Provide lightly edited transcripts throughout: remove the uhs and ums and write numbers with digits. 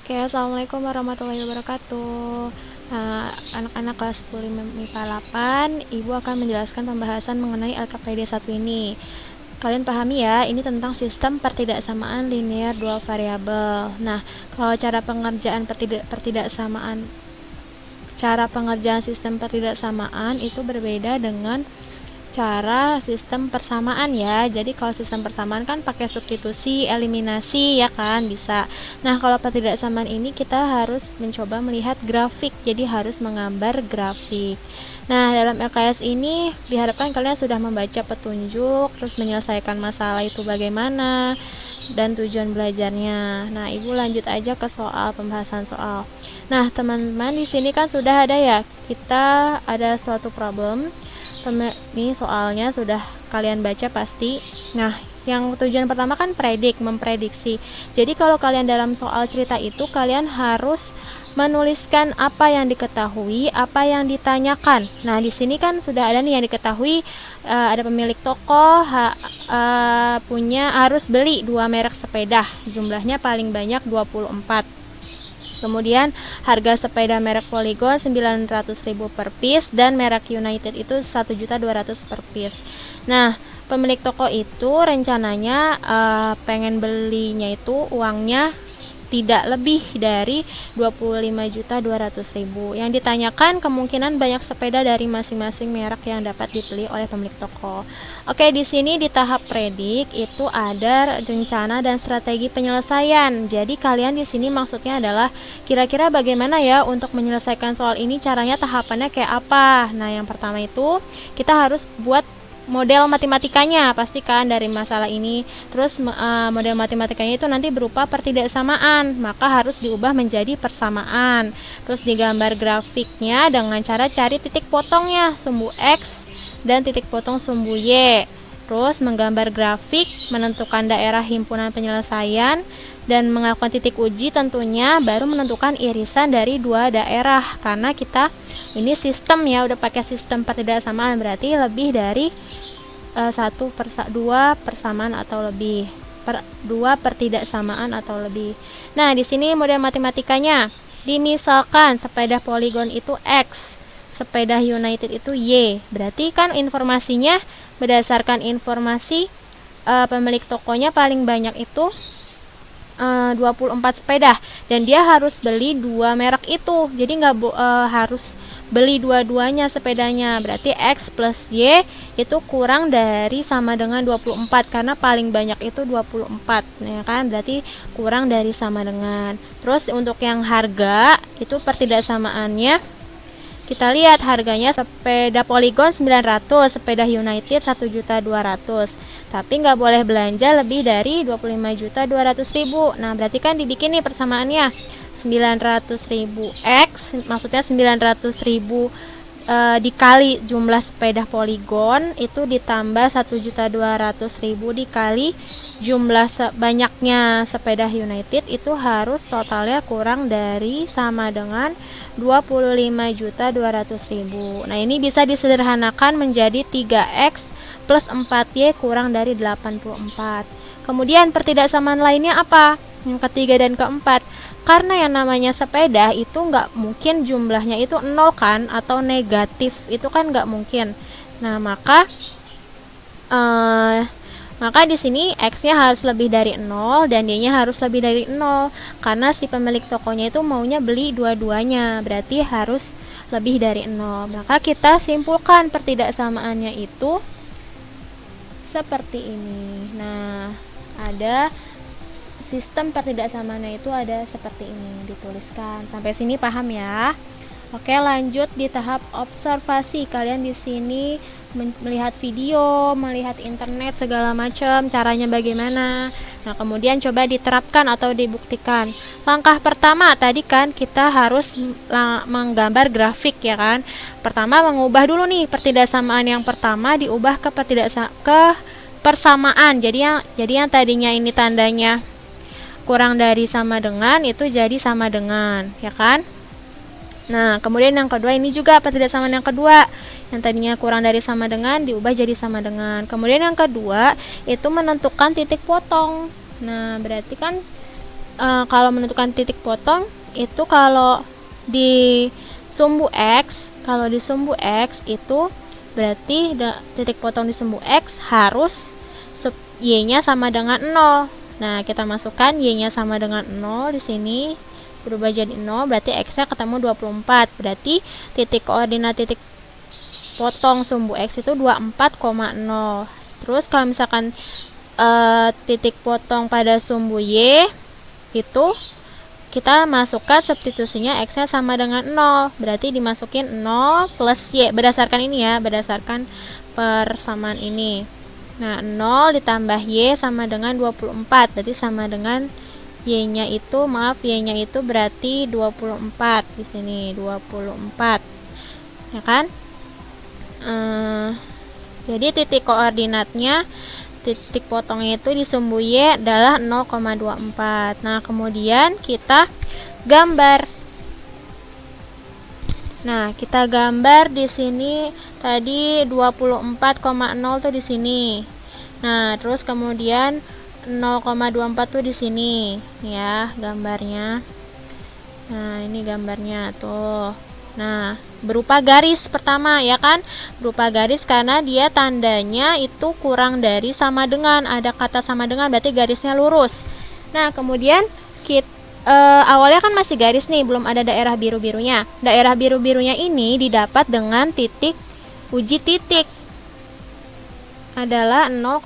Oke, assalamualaikum warahmatullahi wabarakatuh. Anak-anak kelas 10 MIPA 8, Ibu akan menjelaskan pembahasan mengenai LKPD 1 ini. Kalian pahami ya, ini tentang sistem pertidaksamaan linear dual variabel. Nah, kalau cara pengerjaan sistem pertidaksamaan itu berbeda dengan cara sistem persamaan ya. Jadi kalau sistem persamaan kan pakai substitusi, eliminasi ya kan, bisa. Nah, kalau pertidaksamaan ini kita harus mencoba melihat grafik. Jadi harus menggambar grafik. Nah, dalam LKS ini diharapkan kalian sudah membaca petunjuk, terus menyelesaikan masalah itu bagaimana dan tujuan belajarnya. Nah, Ibu lanjut aja ke pembahasan soal. Nah, teman-teman di sini kan sudah ada ya. Kita ada suatu problem. Ini soalnya sudah kalian baca pasti. Nah, yang tujuan pertama kan memprediksi. Jadi kalau kalian dalam soal cerita itu kalian harus menuliskan apa yang diketahui, apa yang ditanyakan. Nah, di sini kan sudah ada nih yang diketahui, ada pemilik toko harus beli 2 merek sepeda. Jumlahnya paling banyak 24. Kemudian harga sepeda merek Polygon 900.000 per piece dan merek United itu 1.200.000 per piece. Nah, pemilik toko itu rencananya pengen belinya itu uangnya tidak lebih dari 25.200.000. Yang ditanyakan kemungkinan banyak sepeda dari masing-masing merek yang dapat dibeli oleh pemilik toko. Oke, di sini di tahap predik itu ada rencana dan strategi penyelesaian. Jadi kalian di sini maksudnya adalah kira-kira bagaimana ya untuk menyelesaikan soal ini, caranya tahapannya kayak apa. Nah, yang pertama itu kita harus buat model matematikanya, pastikan dari masalah ini. Terus model matematikanya itu nanti berupa pertidaksamaan, maka harus diubah menjadi persamaan. Terus digambar grafiknya dengan cara cari titik potongnya, sumbu X dan titik potong sumbu Y. Terus menggambar grafik, menentukan daerah himpunan penyelesaian dan melakukan titik uji, tentunya baru menentukan irisan dari 2 daerah, karena kita ini sistem ya, udah pakai sistem pertidaksamaan, berarti lebih dari 2 persamaan atau lebih, 2 pertidaksamaan atau lebih. Nah, di sini model matematikanya, dimisalkan sepeda Polygon itu X, sepeda United itu Y, berarti kan informasinya berdasarkan informasi pemilik tokonya paling banyak itu 24 sepeda dan dia harus beli 2 merek itu. Jadi nggak harus beli dua-duanya sepedanya. Berarti X plus Y itu kurang dari sama dengan 24 karena paling banyak itu 24 ya kan. Berarti kurang dari sama dengan. Terus untuk yang harga itu pertidaksamaannya kita lihat harganya sepeda Polygon 900, sepeda United 1.200.000. Tapi nggak boleh belanja lebih dari 25.200.000. Nah, berarti kan dibikin nih persamaannya 900.000 X, maksudnya 900.000 dikali jumlah sepeda Polygon itu ditambah 1.200.000 dikali jumlah banyaknya sepeda United, itu harus totalnya kurang dari sama dengan 25.200.000. Nah, ini bisa disederhanakan menjadi 3X plus 4Y kurang dari 84. Kemudian pertidaksamaan lainnya apa? Yang ketiga dan keempat, karena yang namanya sepeda itu nggak mungkin jumlahnya itu 0 kan, atau negatif, itu kan nggak mungkin. Nah, maka di sini X-nya harus lebih dari 0 dan Y-nya harus lebih dari 0 karena si pemilik tokonya itu maunya beli dua-duanya, berarti harus lebih dari 0. Maka kita simpulkan pertidaksamaannya itu seperti ini. Nah, ada sistem pertidaksamaannya itu ada seperti ini, dituliskan. Sampai sini paham ya? Oke, lanjut di tahap observasi. Kalian di sini melihat video, melihat internet segala macam, caranya bagaimana. Nah, kemudian coba diterapkan atau dibuktikan. Langkah pertama tadi kan kita harus menggambar grafik ya kan. Pertama mengubah dulu nih pertidaksamaan yang pertama diubah ke persamaan. Jadi yang tadinya ini tandanya kurang dari sama dengan itu jadi sama dengan, ya kan? Nah, kemudian yang kedua ini juga pertidaksamaan yang kedua. Yang tadinya kurang dari sama dengan diubah jadi sama dengan. Kemudian yang kedua itu menentukan titik potong. Nah, berarti kan kalau menentukan titik potong itu kalau di sumbu X, itu berarti titik potong di sumbu X harus Y-nya sama dengan 0. Nah, kita masukkan Y-nya sama dengan 0 di sini, berubah jadi 0, berarti X-nya ketemu 24. Berarti titik koordinat titik potong sumbu X itu 24,0. Terus kalau misalkan titik potong pada sumbu Y itu kita masukkan substitusinya X-nya sama dengan 0. Berarti dimasukin 0 plus Y. Berdasarkan ini ya, berdasarkan persamaan ini. Nah, 0 ditambah Y sama dengan 24. Berarti sama dengan Y-nya itu, Y-nya itu berarti 24 di sini, 24. Ya kan? Jadi titik koordinatnya, titik potongnya itu di sumbu Y adalah 0,24. Nah, kemudian kita gambar. Nah, kita gambar di sini tadi 24,0 tuh di sini. Nah, terus kemudian 0,24 tuh di sini. Ya, gambarnya. Nah, ini gambarnya tuh. Nah, berupa garis pertama ya kan? Berupa garis karena dia tandanya itu kurang dari sama dengan. Ada kata sama dengan berarti garisnya lurus. Nah, kemudian kita awalnya kan masih garis nih, belum ada daerah biru-birunya. Daerah biru-birunya ini didapat dengan titik uji titik adalah 0,0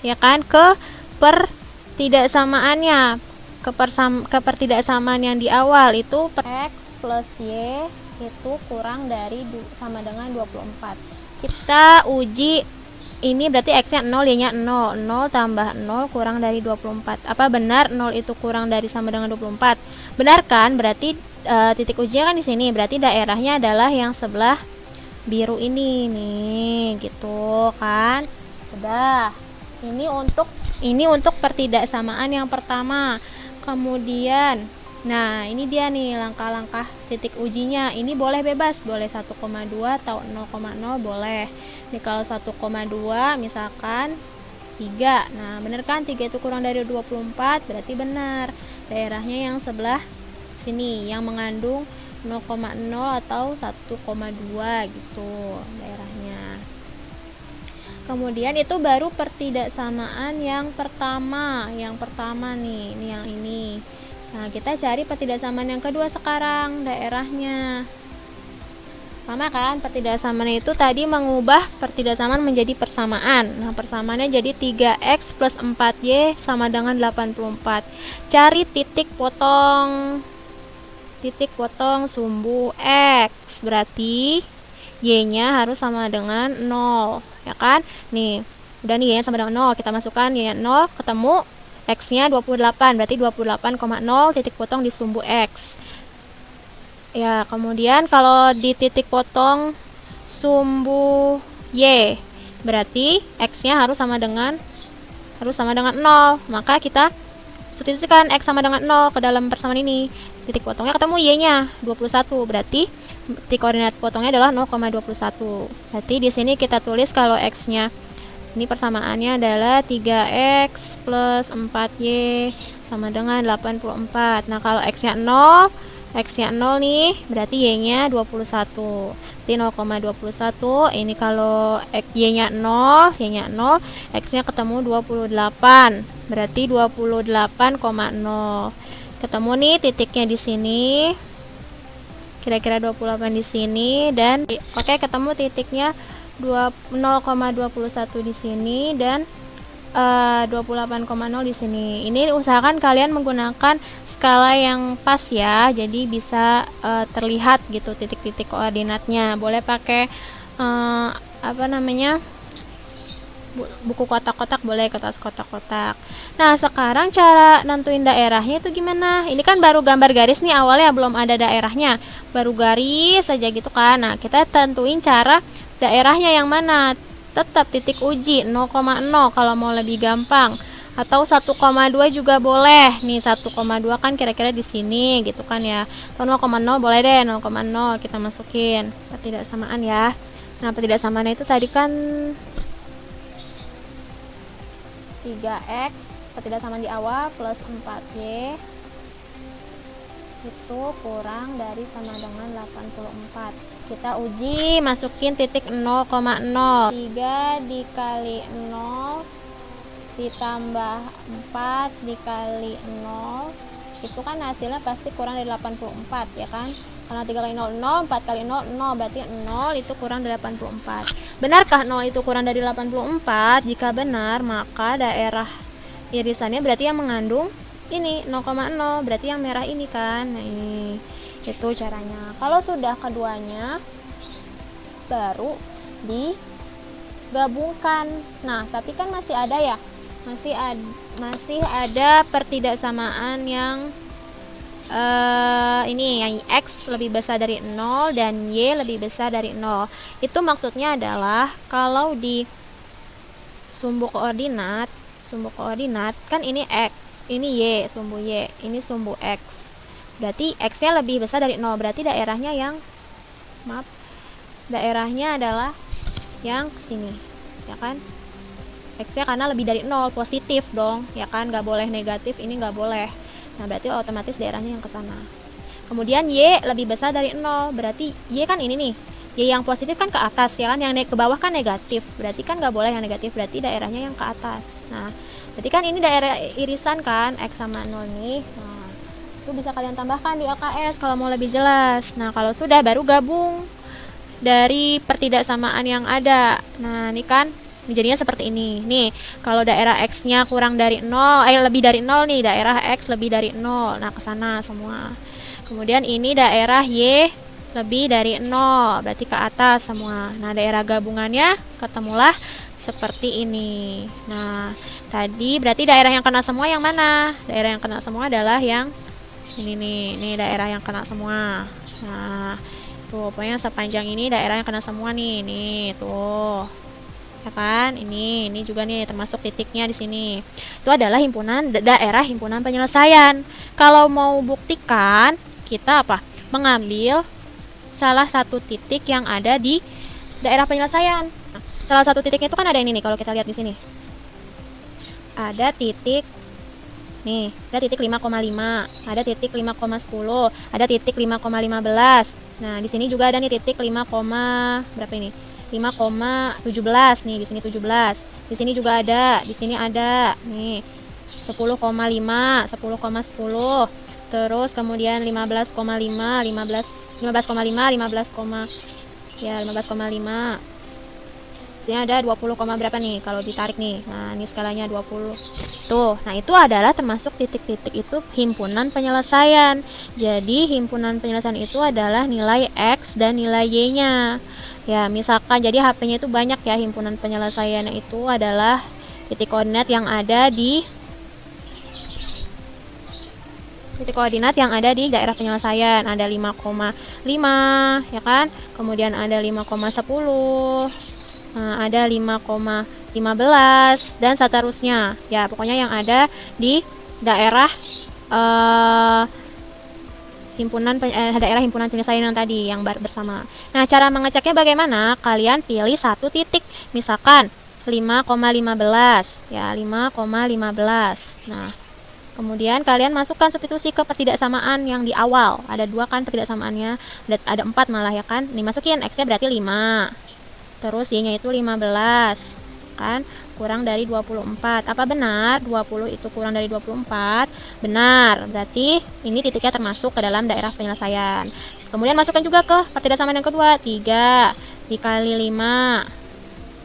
ya kan, ke pertidaksamaannya, ke pertidaksamaan yang di awal itu X plus Y itu kurang dari sama dengan 24. Kita uji ini berarti X-nya 0, Y-nya 0. 0 tambah 0 kurang dari 24. Apa benar 0 itu kurang dari sama dengan 24? Benar kan? Berarti titik ujinya kan di sini. Berarti daerahnya adalah yang sebelah biru ini nih, gitu kan? Sudah. Ini untuk pertidaksamaan yang pertama. Kemudian nah, ini dia nih langkah-langkah titik ujinya. Ini boleh bebas, boleh 1,2 atau 0,0 boleh. Ini kalau 1,2 misalkan 3. Nah, bener kan 3 itu kurang dari 24, berarti benar. Daerahnya yang sebelah sini yang mengandung 0,0 atau 1,2 gitu daerahnya. Kemudian itu baru pertidaksamaan yang pertama. Yang pertama nih, ini yang ini. Nah, kita cari pertidaksamaan yang kedua sekarang, daerahnya. Sama kan, pertidaksamaan itu tadi mengubah pertidaksamaan menjadi persamaan. Nah, persamaannya jadi 3X plus 4Y sama dengan 84. Cari titik potong sumbu X. Berarti Y-nya harus sama dengan 0, ya kan? Nih, udah nih Y-nya sama dengan 0, kita masukkan Y-nya 0, ketemu X-nya 28, berarti 28,0 titik potong di sumbu X. Ya, kemudian kalau di titik potong sumbu Y, berarti X-nya harus sama dengan 0. Maka kita substitusikan X sama dengan 0 ke dalam persamaan ini. Titik potongnya ketemu Y-nya 21, berarti titik koordinat potongnya adalah 0,21. Berarti di sini kita tulis kalau X-nya ini persamaannya adalah 3X plus 4Y sama dengan 84. Nah, kalau X-nya 0 nih, berarti Y-nya 21. Jadi 0,21. Ini kalau Y-nya 0, X-nya ketemu 28. Berarti 28,0. Ketemu nih titiknya di sini. Kira-kira 28 di sini dan oke, ketemu titiknya 0,21 di sini dan 28,0 di sini. Ini usahakan kalian menggunakan skala yang pas ya, jadi bisa terlihat gitu titik-titik koordinatnya. Boleh pakai buku kotak-kotak, boleh kertas kotak-kotak. Nah, sekarang cara nentuin daerahnya itu gimana? Ini kan baru gambar garis nih, awalnya belum ada daerahnya, baru garis saja gitu kan. Nah, kita tentuin cara daerahnya yang mana. Tetap titik uji 0,0 kalau mau lebih gampang, atau 1,2 juga boleh. Nih 1,2 kan kira-kira di sini gitu kan ya. Atau 0,0 boleh deh, 0,0 kita masukin pertidaksamaan ya. Nah, pertidaksamaannya itu tadi kan 3X ketidaksamaan di awal plus 4Y itu kurang dari sama dengan 84. Kita uji, masukin titik 0,0. 3 dikali 0 ditambah 4 dikali 0 itu kan hasilnya pasti kurang dari 84 ya kan, karena 3 kali 0 0, 4 kali 0 0, berarti 0 itu kurang dari 84. Benarkah 0 itu kurang dari 84? Jika benar, maka daerah irisannya berarti yang mengandung ini 0,0, berarti yang merah ini kan. Nah ini itu caranya. Kalau sudah keduanya baru digabungkan. Nah tapi kan masih ada ya, masih ada pertidaksamaan yang ini yang X lebih besar dari 0 dan Y lebih besar dari 0. Itu maksudnya adalah kalau di sumbu koordinat kan ini X, ini Y, sumbu Y, ini sumbu X. Berarti X-nya lebih besar dari 0, berarti daerahnya adalah yang sini, ya kan? X-nya karena lebih dari 0, positif dong, ya kan? Nggak boleh negatif, ini nggak boleh. Nah, berarti otomatis daerahnya yang ke sana. Kemudian Y lebih besar dari 0, berarti Y kan ini nih. Y yang positif kan ke atas, ya kan? Yang naik ke bawah kan negatif, berarti kan nggak boleh yang negatif, berarti daerahnya yang ke atas. Nah, berarti kan ini daerah irisan kan, X sama 0 nih. Nah, itu bisa kalian tambahkan di LKS kalau mau lebih jelas. Nah, kalau sudah baru gabung dari pertidaksamaan yang ada. Nah, ini kan jadinya seperti ini. Nih, kalau daerah X-nya kurang dari 0, lebih dari 0 nih, daerah X lebih dari 0. Nah, ke sana semua. Kemudian ini daerah Y lebih dari 0, berarti ke atas semua. Nah, daerah gabungannya ketemulah seperti ini. Nah, tadi berarti daerah yang kena semua yang mana? Daerah yang kena semua adalah yang ini nih. Ini daerah yang kena semua. Nah, tuh pokoknya sepanjang ini daerah yang kena semua nih. Nih, tuh. Ya kan, ini juga nih termasuk titiknya di sini. Itu adalah daerah himpunan penyelesaian. Kalau mau buktikan, kita mengambil salah satu titik yang ada di daerah penyelesaian. Nah, salah satu titiknya itu kan ada ini nih, kalau kita lihat di sini. Ada titik nih, ada titik 5,5, ada titik 5,10, ada titik 5,15. Nah, di sini juga ada nih titik 5, berapa ini? 5,17 nih, di sini 17. Di sini juga ada, di sini ada nih 10,5, 10,10. Terus kemudian 15,5, 15,5, 15,5. Di sini ada 20, berapa nih kalau ditarik nih. Nah, ini skalanya 20. Tuh, nah itu adalah termasuk titik-titik itu himpunan penyelesaian. Jadi, himpunan penyelesaian itu adalah nilai X dan nilai Y-nya. Ya, misalkan jadi HP-nya itu banyak ya, himpunan penyelesaian itu adalah titik koordinat yang ada di daerah penyelesaian. Ada 5,5 ya kan? Kemudian ada 5,10. Nah, ada 5,15 dan seterusnya. Ya, pokoknya yang ada di daerah daerah himpunan penyelesaian yang tadi yang bersama. Nah, cara mengeceknya bagaimana? Kalian pilih satu titik, misalkan 5,15 ya, 5,15. Nah, kemudian kalian masukkan substitusi ke pertidaksamaan yang di awal. Ada 2 kan pertidaksamaannya, ada 4 malah ya kan. Nih masukin X-nya berarti 5. Terus Y-nya itu 15 kan, kurang dari 24. Apa benar 20 itu kurang dari 24? Benar, berarti ini titiknya termasuk ke dalam daerah penyelesaian. Kemudian masukkan juga ke pertidaksamaan yang kedua, 3 dikali 5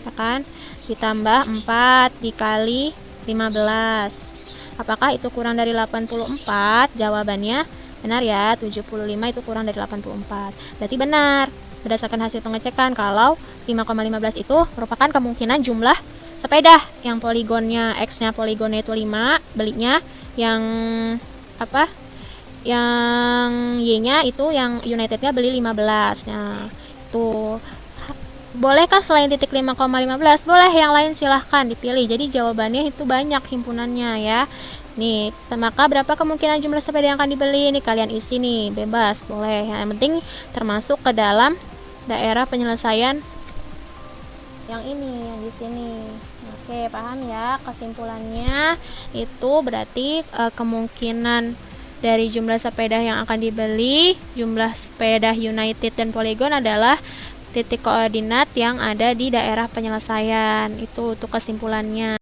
ya kan, ditambah 4 dikali 15. Apakah itu kurang dari 84? Jawabannya benar ya, 75 itu kurang dari 84. Berarti benar berdasarkan hasil pengecekan kalau 5,15 itu merupakan kemungkinan jumlah sepeda yang poligonnya X-nya poligonnya itu 5, belinya yang yang Y-nya itu yang Unitednya beli 15. Nah, itu bolehkah selain titik 5,15? Boleh, yang lain silahkan dipilih. Jadi jawabannya itu banyak himpunannya ya. Nih, maka berapa kemungkinan jumlah sepeda yang akan dibeli? Nih kalian isi nih, bebas, boleh. Yang penting termasuk ke dalam daerah penyelesaian yang ini, yang di sini. Nah, Oke, paham ya? Kesimpulannya itu berarti kemungkinan dari jumlah sepeda yang akan dibeli, jumlah sepeda United dan Polygon adalah titik koordinat yang ada di daerah penyelesaian. Itu untuk kesimpulannya.